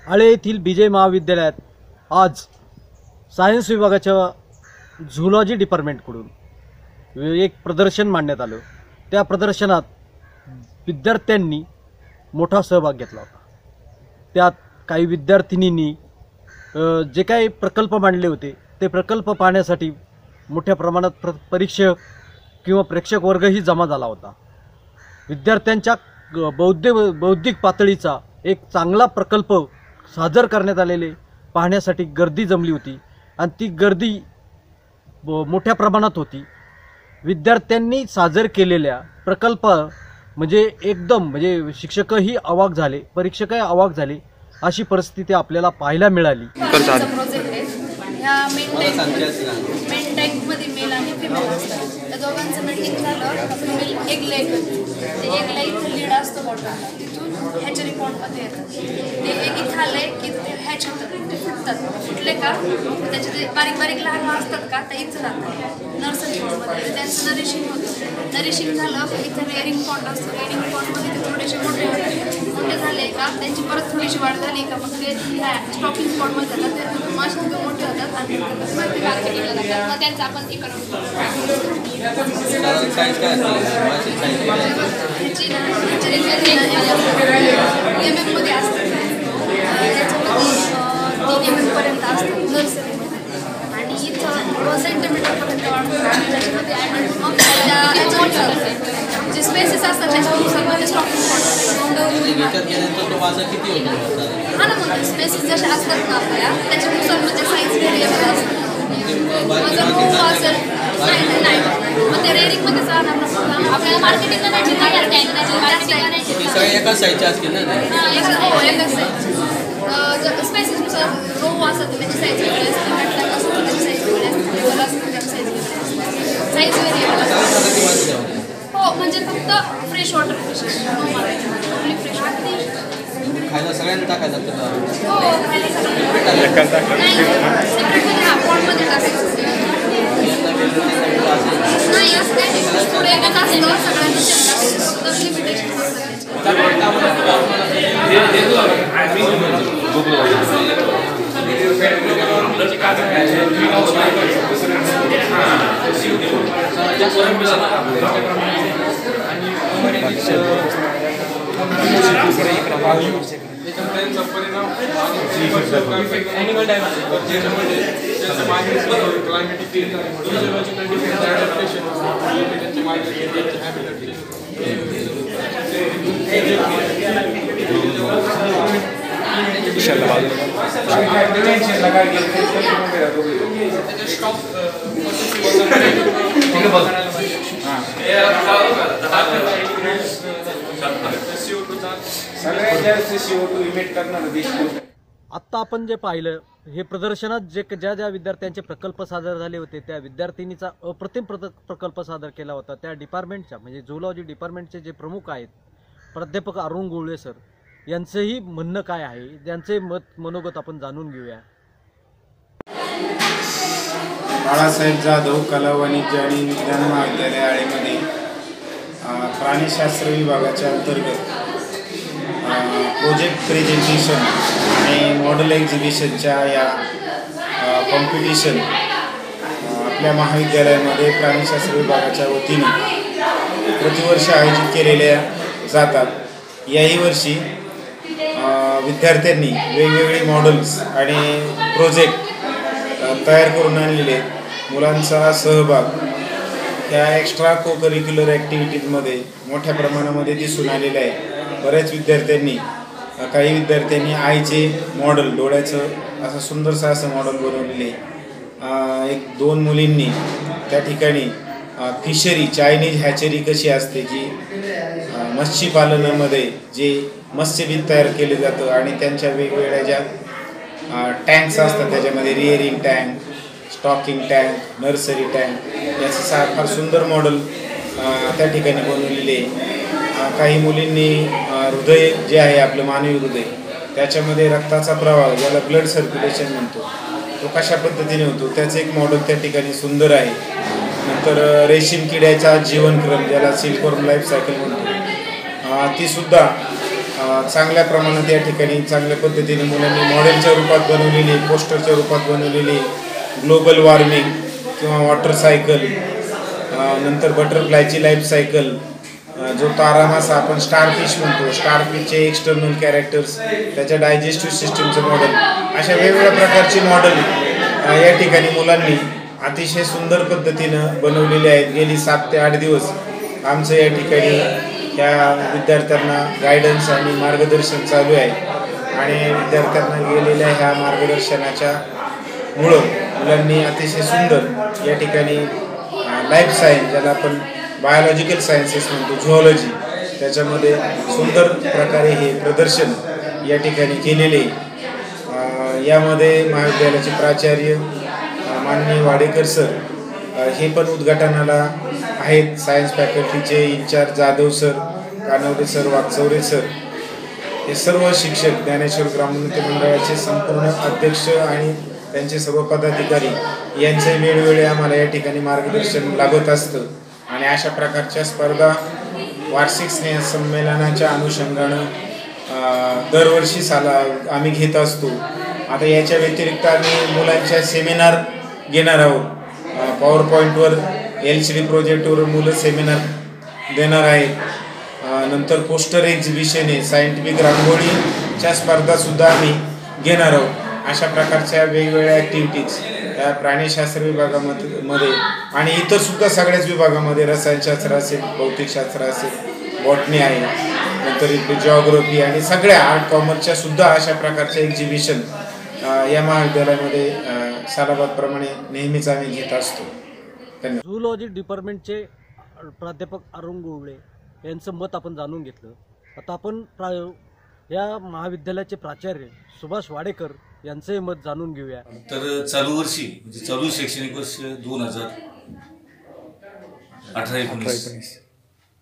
आळे येथील बीजे महाविद्यालयात आज सायन्स विभागाच्या झूलॉजी डिपार्टमेंटकडून एक प्रदर्शन मांडण्यात आलं। त्या प्रदर्शनात विद्यार्थ्यांनी मोठा सहभाग घेतला होता। त्यात काही विद्यार्थिनींनी जे काही प्रकल्प मांडले होते ते प्रकल्प पाहण्यासाठी मोठ्या प्रमाणात परीक्षक किंवा प्रेक्षक वर्गही जमा झाला होता। विद्यार्थ्यांच्या बौद्धिक पातळीचा एक चांगला प्रकल्प सादर करण्यात आलेले पाहण्यासाठी गर्दी जमली होती आणि ती गर्दी मोठ्या प्रमाणात होती। विद्यार्थ्यांनी सादर केलेल्या प्रकल्प एकदम शिक्षकही अवाक झाले, परीक्षकही अवाक झाले, अशी परिस्थिती आपल्याला पाहायला मिळाली। ह्या मेन टँकमध्ये मेल आणि फिमेल असतात। त्या दोघांचं मीटिंग झालं, फिमेल एग लाईट होती। ते एग लाईट लीड असतो बॉटलला, तिथून हॅचरी पॉन्डमध्ये येतात। ते एग इथं आले की ते हॅच होतात, ते फुटतात। फुटले का त्याचे जे बारीक बारीक लहान असतात का ते इथं जातात नर्सरी पॉन्डमध्ये, त्यांचं नरिशिंग होतं। नरिशिंग झालं की इथं रेअरिंग पॉन्ड असतो, रेअरिंग पॉन्डमध्ये ते थोडेसे मोठे होतात। मोठे झाले का त्यांची परत थोडीशी वाढ झाली का मग ते स्टॉकिंग पॉन्डमध्ये जातात, ते मासे मोठे होतात आणि मार्केटिंगला जातात। मग त्यांचं आपण इकॉनॉमिक मध्ये असतात, याच्यामध्ये 3 MM पर्यंत असतात नर्सरीमध्ये, आणि इथं सेंटीमीटरपर्यंत वाढतात। त्याच्यामध्ये मग जे स्पेसेस असतात त्याच्यानुसार मध्ये स्टॉकिंग हा ना, मग स्पेसेस जसे असतात ना आपल्या त्याच्यानुसार म्हणजे साईज व्हेरिएबल असतात। नाही मग ते रेअरिंगमध्ये जाणार ना, आपल्याला मार्केटिंगला नाही एकाच साईजचे असतील ना। हो, एकाच साईज स्पेसेसनुसार रो असतात, त्याची साईज वेगळी असते, मॅटलॅक असतं त्याची साईज वेगळी असते, टेबल असतं त्याची साईज वेगळी असते, साईज व्हेरिएबल असते। हो, म्हणजे फक्त fresh water fishes, only fresh water खायला सगळ्यांना टाकायला लागतं। हो, खायला सगळ्यांना नाही सेपरेटमध्ये हा पॉन्डमध्ये टाकायचं नाही, असं काही नाही, पुढे एकच असतं सगळ्यांना फक्त लिमिटेशन आत्ता आपण जे पाहिलं हे प्रदर्शनात ज्या विद्यार्थ्यांचे प्रकल्प सादर झाले होते त्या विद्यार्थिनीचा अप्रतिम प्रकल्प सादर केला होता। त्या डिपार्टमेंटच्या झूलॉजी डिपार्टमेंटचे जे प्रमुख आहेत प्राध्यापक अरुण गोवळे सर, यांचंही म्हणणं काय आहे, त्यांचे मनोगत आपण जाणून घेऊया। बाळासाहेब जाधव कला वाणिज्य आणि विज्ञान महाविद्यालय आळेमध्ये प्राणीशास्त्र विभागाच्या अंतर्गत प्रोजेक्ट प्रेझेंटेशन आणि मॉडेल एक्झिबिशनच्या या कॉम्पिटिशन आपल्या महाविद्यालयामध्ये प्राणीशास्त्र विभागाच्या वतीने प्रतिवर्षी आयोजित केलेल्या जातात। याही वर्षी विद्यार्थ्यांनी वेगवेगळे मॉडेल्स आणि प्रोजेक्ट तयार करून आणलेले मुलांचा सहभाग ह्या एक्स्ट्रा को करिक्युलर ॲक्टिव्हिटीजमध्ये मोठ्या प्रमाणामध्ये दिसून आलेला आहे। बऱ्याच विद्यार्थ्यांनी काही विद्यार्थ्यांनी आईचे मॉडेल डोळ्याचं असं सुंदरसं असं मॉडेल बनवलेले। 1-2 मुलींनी त्या ठिकाणी फिशरी चायनीज हॅचरी कशी असते की मत्स्यपालनामध्ये जे मत्स्यबीज तयार केले जातं आणि त्यांच्या वेगवेगळ्या ज्या टँक्स असतात त्याच्यामध्ये rearing tank, stocking tank, nursery tank याचं फार सुंदर मॉडेल त्या ठिकाणी बनवलेले। काही मुलींनी हृदय जे आहे आपलं मानवी हृदय त्याच्यामध्ये रक्ताचा प्रवाह ज्याला ब्लड सर्क्युलेशन म्हणतो तो कशा पद्धतीने होतो त्याचं एक मॉडेल त्या ठिकाणी सुंदर आहे। नंतर रेशीम किड्याचा जीवनक्रम ज्याला सिल्कवर्म लाईफ सायकल म्हणतो ती सुद्धा चांगल्या प्रमाणात या ठिकाणी चांगल्या पद्धतीने मुलांनी मॉडेलच्या रूपात बनवलेली, पोस्टरच्या रूपात बनवलेली ग्लोबल वॉर्मिंग किंवा वॉटर सायकल, नंतर बटरफ्लायची लाईफ सायकल, जो तारा मासा आपण स्टारफिश म्हणतो, स्टारफिशचे एक्सटर्नल कॅरेक्टर्स, त्याच्या डायजेस्टिव्ह सिस्टीमचं मॉडेल, अशा वेगवेगळ्या प्रकारची मॉडेल या ठिकाणी मुलांनी अतिशय सुंदर पद्धतीनं बनवलेली आहेत. गेली 7 ते 8 दिवस आमचं या ठिकाणी ह्या विद्यार्थ्यांना गायडन्स आणि मार्गदर्शन चालू आहे आणि विद्यार्थ्यांना गेलेल्या ह्या मार्गदर्शनाच्या मुळं मुलांनी अतिशय सुंदर या ठिकाणी लाईफ सायन्स, ज्याला आपण बायोलॉजिकल सायन्सेस म्हणतो, झुऑलॉजी, त्याच्यामध्ये सुंदर प्रकारे हे प्रदर्शन या ठिकाणी केलेले. यामध्ये महाविद्यालयाचे प्राचार्य माननीय वाडेकर सर हे पण उद्घाटनाला आहेत, सायन्स फॅकल्टीचे incharge Jadhav sir, Kanwade sir, Waghchaure sir, हे सर्व शिक्षक, ज्ञानेश्वर ग्रामोन्नती मंडळाचे संपूर्ण अध्यक्ष आणि त्यांचे सर्व पदाधिकारी यांचे वेळोवेळी आम्हाला या ठिकाणी मार्गदर्शन लाभत असतं. आणि अशा प्रकारच्या स्पर्धा वार्षिक स्नेह संमेलनाच्या अनुषंगानं दरवर्षी आम्ही घेत असतो. आता याच्या व्यतिरिक्त आम्ही मुलांच्या सेमिनार घेणार आहोत. पॉवर पॉईंटवर LCD प्रोजेक्टवर मुलं सेमिनार देणार आहेत. नंतर पोस्टर एक्झिबिशन आहे, सायंटिफिक रांगोळीच्या स्पर्धासुद्धा आम्ही घेणार आहोत. अशा प्रकारच्या वेगवेगळ्या ॲक्टिव्हिटीज या प्राणीशास्त्र विभागामध्ये आणि इतर सुद्धा सगळ्याच विभागामध्ये, रसायनशास्त्र असेल, भौतिकशास्त्र असेल, बॉटनी आहे, नंतर इकडे जिओग्राफी आणि सगळ्या आर्ट कॉमर्सच्या सुद्धा अशा प्रकारच्या एक्झिबिशन या महाविद्यालयामध्ये सालाबादप्रमाणे नेहमीच आम्ही घेत असतो. धन्यवाद. झूलॉजी डिपार्टमेंटचे प्राध्यापक अरुण गोवळे यांचं मत आपण जाणून घेतलं. आता आपण या महाविद्यालयाचे प्राचार्य सुभाष वाडेकर यांचंही मत जाणून घेऊया. तर चालू वर्षी म्हणजे चालू शैक्षणिक वर्ष 2018-19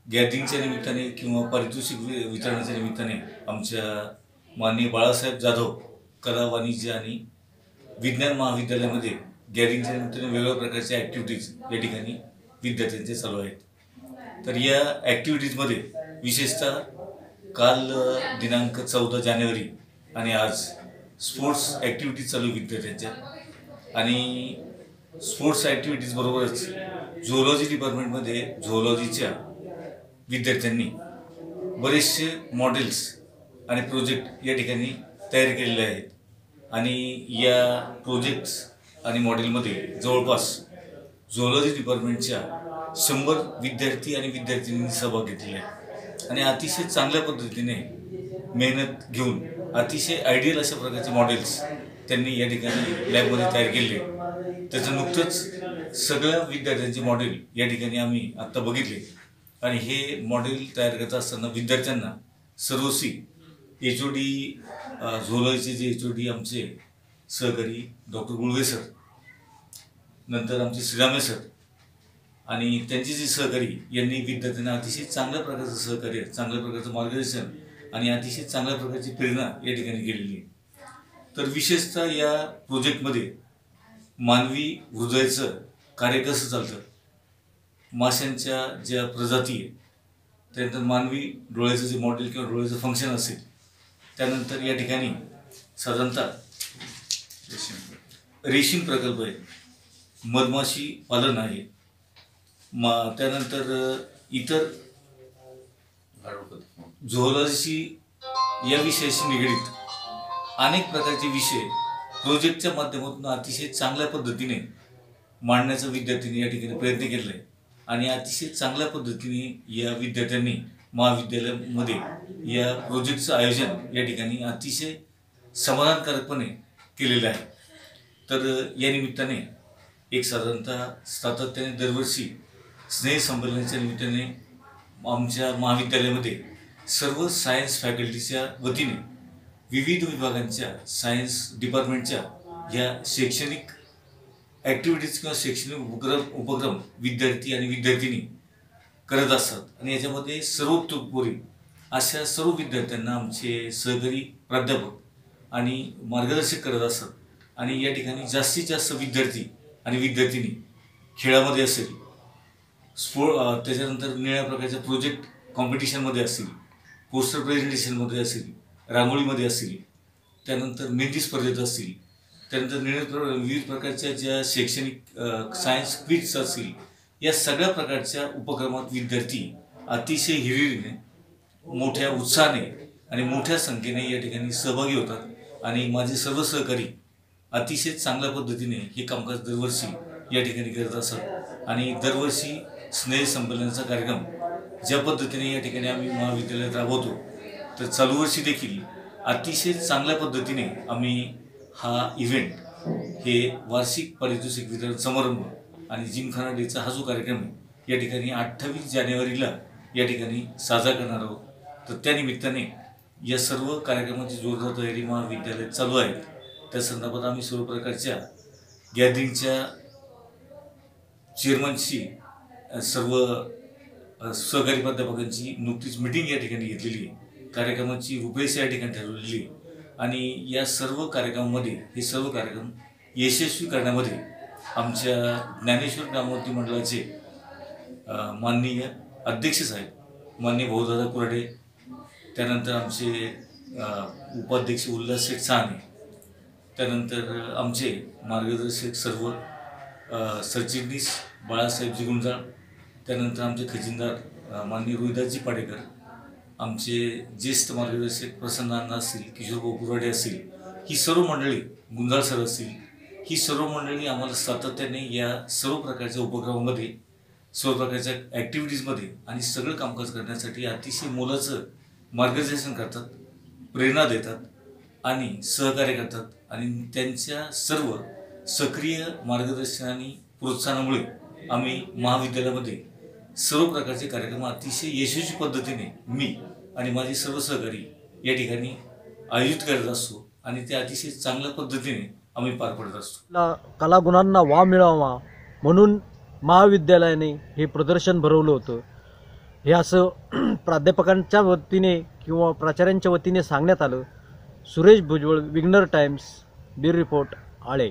गॅदरिंगच्या निमित्ताने किंवा पारितोषिक वितरणाच्या निमित्ताने आमच्या माननीय बाळासाहेब जाधव कला, वाणिज्य आणि विज्ञान महाविद्यालयामध्ये गॅदरिंगच्या निमित्ताने वेगवेगळ्या प्रकारच्या ॲक्टिव्हिटीज या ठिकाणी विद्यार्थ्यांचे चालू आहेत. तर या ॲक्टिव्हिटीजमध्ये विशेषतः काल दिनांक 14 जानेवारी आणि आज स्पोर्ट्स ॲक्टिव्हिटीज चालू विद्यार्थ्यांच्या आणि स्पोर्ट्स ॲक्टिव्हिटीजबरोबरच झुऑलॉजी डिपार्टमेंटमध्ये झुऑलॉजीच्या विद्यार्थ्यांनी बरेचसे मॉडेल्स आणि प्रोजेक्ट या ठिकाणी तयार केलेले आहेत आणि या प्रोजेक्ट्स आणि मॉडेलमध्ये जवळपास झुऑलॉजी डिपार्टमेंटच्या 100 विद्यार्थी आणि विद्यार्थिनींनी सहभाग घेतलेला आहे आणि अतिशय चांगल्या पद्धतीने मेहनत घेऊन अतिशय आयडियल अशा प्रकारचे मॉडेल्स त्यांनी या ठिकाणी लॅबमध्ये तयार केले. त्याचं नुकतंच सगळ्या विद्यार्थ्यांचे मॉडेल या ठिकाणी आम्ही आत्ता बघितले आणि हे मॉडेल तयार करत असताना विद्यार्थ्यांना सर्वस्वी HOD झुऑलॉजीचे जे HOD आमचे सहकारी डॉक्टर गुळवे सर, नंतर आमचे श्रीरामे सर आणि त्यांचे जे सहकारी यांनी विद्यार्थ्यांना अतिशय चांगल्या प्रकारचं सहकार्य, चांगल्या प्रकारचं मार्गदर्शन आणि अतिशय चांगल्या प्रकारची प्रेरणा या ठिकाणी केलेली आहे. तर विशेषतः या प्रोजेक्टमध्ये मानवी हृदयाचं कार्य कसं चालतं, माशांच्या ज्या प्रजाती आहे, त्यानंतर मानवी डोळ्याचं जे मॉडेल किंवा डोळ्याचं फंक्शन असेल, त्यानंतर या ठिकाणी साधारणतः रेशीम प्रकल्प आहे, मधमाशी पालन आहे, त्यानंतर इतर झुऑलॉजीशी या विषयाशी निगडीत अनेक प्रकारचे विषय प्रोजेक्टच्या माध्यमातून अतिशय चांगल्या पद्धतीने मांडण्याचा विद्यार्थ्यांनी या ठिकाणी प्रयत्न केला आहे आणि अतिशय चांगल्या पद्धतीने या विद्यार्थ्यांनी महाविद्यालयामध्ये या प्रोजेक्टचं आयोजन या ठिकाणी अतिशय समाधानकारकपणे केलेलं आहे. तर या निमित्ताने एक साधारणतः सातत्याने दरवर्षी स्नेह संमेलनाच्या निमित्ताने आमच्या महाविद्यालयामध्ये सर्व सायन्स फॅकल्टीच्या वतीने विविध विभागांच्या सायन्स डिपार्टमेंटच्या ह्या शैक्षणिक ॲक्टिव्हिटीज किंवा शैक्षणिक उपक्रम विद्यार्थी आणि विद्यार्थिनी करत असतात आणि याच्यामध्ये सर्वतोपरी अशा सर्व विद्यार्थ्यांना आमचे सहकारी प्राध्यापक आणि मार्गदर्शक करत असतात आणि या ठिकाणी जास्तीत जास्त विद्यार्थी आणि विद्यार्थिनी खेळामध्ये असेल, त्याच्यानंतर निळ्या प्रकारच्या प्रोजेक्ट कॉम्पिटिशनमध्ये असतील, पोस्टर प्रेझेंटेशनमध्ये असेल, रांगोळीमध्ये असेल, त्यानंतर मेहंदी स्पर्धेत असतील, त्यानंतर विविध प्रकारच्या ज्या शैक्षणिक सायन्स क्विझ्स असतील, या सगळ्या प्रकारच्या उपक्रमात विद्यार्थी अतिशय हिरिरीने, मोठ्या उत्साहाने आणि मोठ्या संख्येने या ठिकाणी सहभागी होतात आणि माझे सर्व सहकारी अतिशय चांगल्या पद्धतीने हे कामकाज दरवर्षी या ठिकाणी करत असतात आणि दरवर्षी स्नेह संमेलनाचा कार्यक्रम ज्या पद्धतीने या ठिकाणी आम्ही महाविद्यालयात राबवतो, तर चालू वर्षी देखील अतिशय चांगल्या पद्धतीने आम्ही हा इव्हेंट, हे वार्षिक पारितोषिक वितरण समारंभ आणि जिमखाना डेचा हा जो कार्यक्रम आहे या ठिकाणी 28 जानेवारीला या ठिकाणी साजरा करणार आहोत. तर त्यानिमित्ताने या सर्व कार्यक्रमाची जोरदार तयारी महाविद्यालयात चालू आहे. त्या संदर्भात आम्ही सर्व प्रकारच्या गॅदरिंगच्या चेअरमनशी सर्व सहकारी प्राध्यापकांची नुकतीच मीटिंग या ठिकाणी घेतलेली आहे. कार्यक्रमाची रूपरेषा या ठिकाणी ठरवलेली आहे आणि या सर्व कार्यक्रमामध्ये हे सर्व कार्यक्रम यशस्वी करण्यामध्ये आमच्या ज्ञानेश्वर ग्रामोन्नती मंडळाचे माननीय अध्यक्ष साहेब माननीय भाऊदादा कुराडे, त्यानंतर आमचे उपाध्यक्ष उल्हास शेठ साहने, त्यानंतर आमचे मार्गदर्शक सर्व सरचिटणीस बाळासाहेबजी गुंजाळ, त्यानंतर आमचे खजिनदार माननीय रोहिदासजी पाडेकर, आमचे ज्येष्ठ मार्गदर्शक प्रसन्न अण्णा असतील, किशोरभाऊ कुराडे असतील, ही सर्व मंडळी, गुंजाळ सर असतील, ही सर्व मंडळी आम्हाला सातत्याने या सर्व प्रकारच्या उपक्रमामध्ये, सर्व प्रकारच्या ॲक्टिव्हिटीजमध्ये आणि सगळं कामकाज करण्यासाठी अतिशय मोलाचं मार्गदर्शन करतात, प्रेरणा देतात आणि सहकार्य करतात आणि त्यांच्या सर्व सक्रिय मार्गदर्शन आणि प्रोत्साहनामुळे आम्ही महाविद्यालयामध्ये सर्व प्रकारचे कार्यक्रम अतिशय यशस्वी पद्धतीने मी आणि माझे सर्व सहकारी या ठिकाणी आयोजित करत असतो आणि ते अतिशय चांगल्या पद्धतीने आम्ही पार पडत असतो. कलागुणांना वाव मिळावा म्हणून महाविद्यालयाने हे प्रदर्शन भरवलं होतं. हे असं प्राध्यापकांच्या वतीने किंवा प्राचार्यांच्या वतीने सांगण्यात आलं. Suresh Bhujbal, विग्नर times, bureau report, आळे.